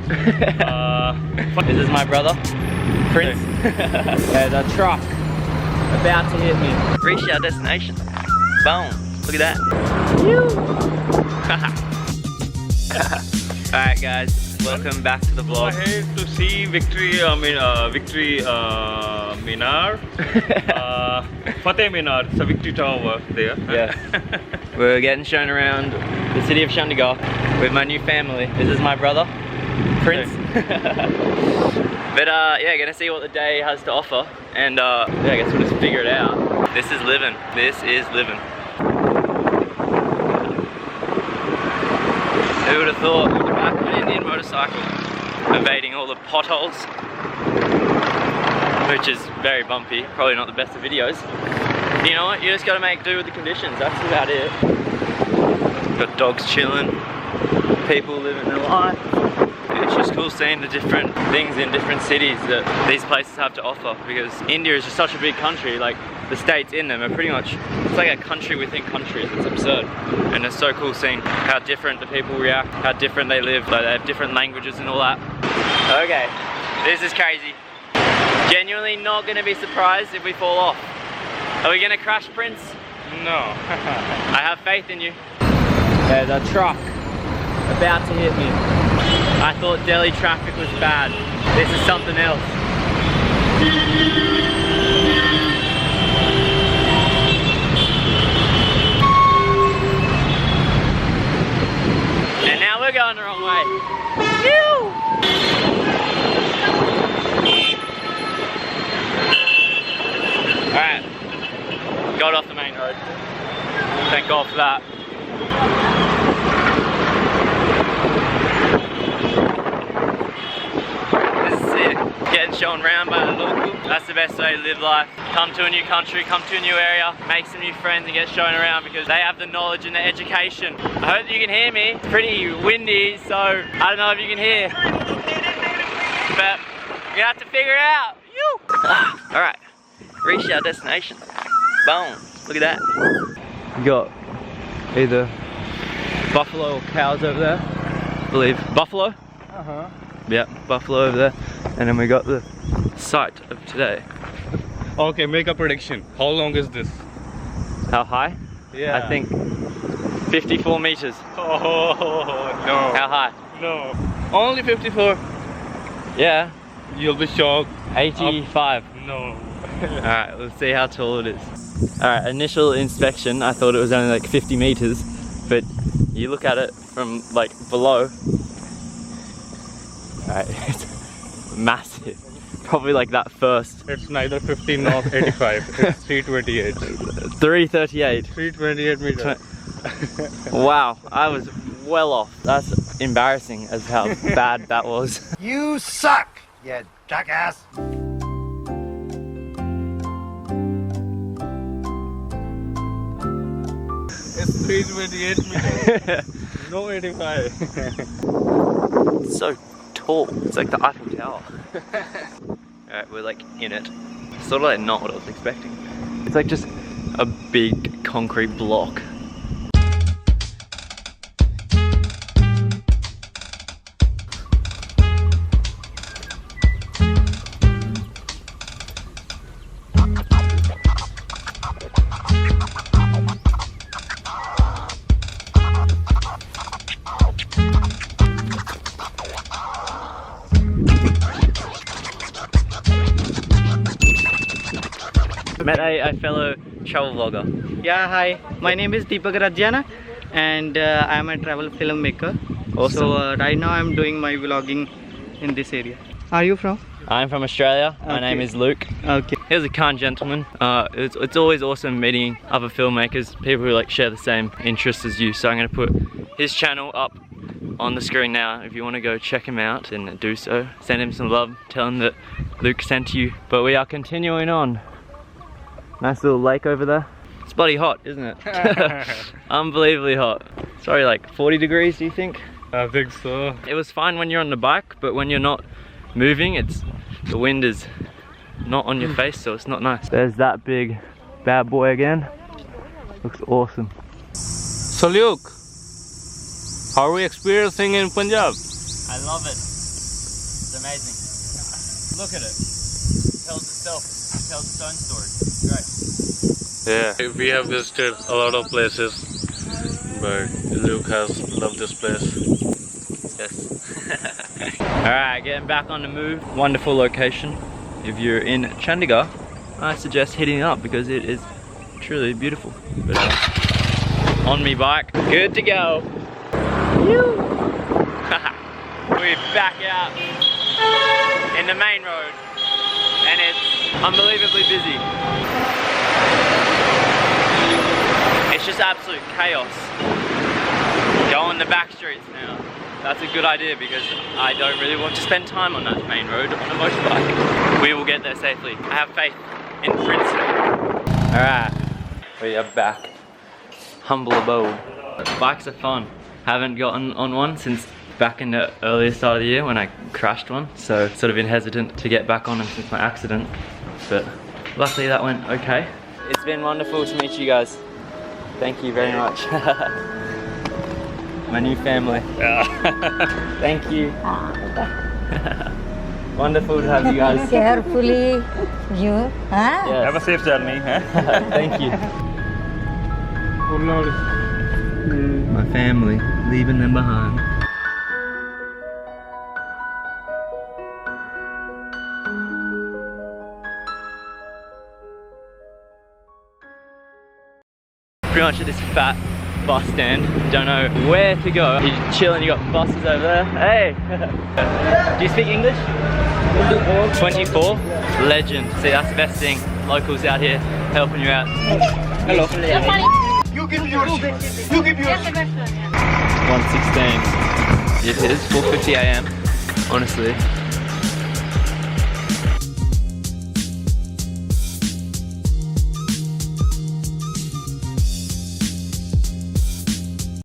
This is my brother, Prince. There's a truck about to hit me. Reached our destination. Boom. Look at that. Alright guys, welcome back to the vlog. Go ahead to see Victory Minar. Fateh Minar, it's a Victory Tower there. Yeah. We're getting shown around the city of Chandigarh with my new family. This is my brother, Prince. But yeah, gonna see what the day has to offer. And yeah, I guess we'll just figure it out. This is living. This is living. Who would have thought we'd be back on an Indian motorcycle, evading all the potholes, which is very bumpy, probably not the best of videos. You know what, you just gotta make do with the conditions, that's about it. Got dogs chilling, people living their life. It's just cool seeing the different things in different cities that these places have to offer, because India is just such a big country. Like, the states in them are pretty much, it's like a country within countries. It's absurd. And it's so cool seeing how different the people react, how different they live, like they have different languages and all that. Okay, this is crazy. Genuinely not gonna be surprised if we fall off. Are we gonna crash, Prince? No. I have faith in you. There's a truck about to hit me. I thought Delhi traffic was bad. This is something else. And now we're going the wrong way. Alright, got off the main road. Thank God for that. Getting shown around by the local. That's the best way to live life. Come to a new country, come to a new area, make some new friends and get shown around because they have the knowledge and the education. I hope that you can hear me. It's pretty windy, so I don't know if you can hear. But we're gonna have to figure it out. Alright, reached our destination. Boom, look at that. We got either buffalo or cows over there. I believe buffalo? Uh-huh. Yeah, buffalo over there. And then we got the site of today. Okay, make a prediction. How long is this? How high? Yeah. I think 54 meters. Oh, no. How high? No. Only 54. Yeah. You'll be shocked. 85. No. Alright, let's see how tall it is. Alright, initial inspection, I thought it was only like 50 meters. But you look at it from like below. Alright, it's massive. Probably like that first. It's neither 50 nor 85. It's 328. 338. 328 meters. Wow, I was well off. That's embarrassing as how bad that was. You suck, you jackass. It's 328 meters. No 85. It's so tall. It's like the Eiffel Tower. Alright, we're like in it. Sort of like not what I was expecting. It's like just a big concrete block. Met a fellow travel vlogger. Yeah, hi. My name is Deepak Rajjana and I am a travel filmmaker. Awesome. So right now I am doing my vlogging in this area. Are you from? I'm from Australia. My Okay. name is Luke. Okay. He was a kind gentleman. It's always awesome meeting other filmmakers, people who like share the same interests as you. So I'm going to put his channel up on the screen now. If you want to go check him out, then do so. Send him some love. Tell him that Luke sent you. But we are continuing on. Nice little lake over there. It's bloody hot, isn't it? Unbelievably hot. It's probably like 40 degrees, do you think? I think so. It was fine when you're on the bike, but when you're not moving, the wind is not on your face, so it's not nice. There's that big bad boy again. Looks awesome. So Luke, how are we experiencing in Punjab? I love it. It's amazing. Look at it. It tells itself. It tells its own story. Great. Yeah, we have visited a lot of places, but Luke has loved this place. Yes. Alright, getting back on the move. Wonderful location. If you're in Chandigarh, I suggest hitting it up because it is truly beautiful. But on me bike, good to go. We're back out in the main road and it's unbelievably busy. It's just absolute chaos. Go on the back streets now. That's a good idea because I don't really want to spend time on that main road on a motorbike. We will get there safely. I have faith in Princeton. Alright, we are back. Humble abode. Bikes are fun. Haven't gotten on one since back in the earlier start of the year when I crashed one. So sort of been hesitant to get back on them since my accident. But luckily that went okay. It's been wonderful to meet you guys. Thank you very much. My new family. Thank you. Wonderful to have you guys. Carefully, you, huh? Yes. Have a safe journey. Thank you. My family, leaving them behind. Pretty much at this fat bus stand, don't know where to go. You're chilling, you got buses over there. Hey! Do you speak English? 24? Legend. See, that's the best thing. Locals out here helping you out. Hello. You give yours. You give yours. 1:16. It is 4:50 AM. Honestly,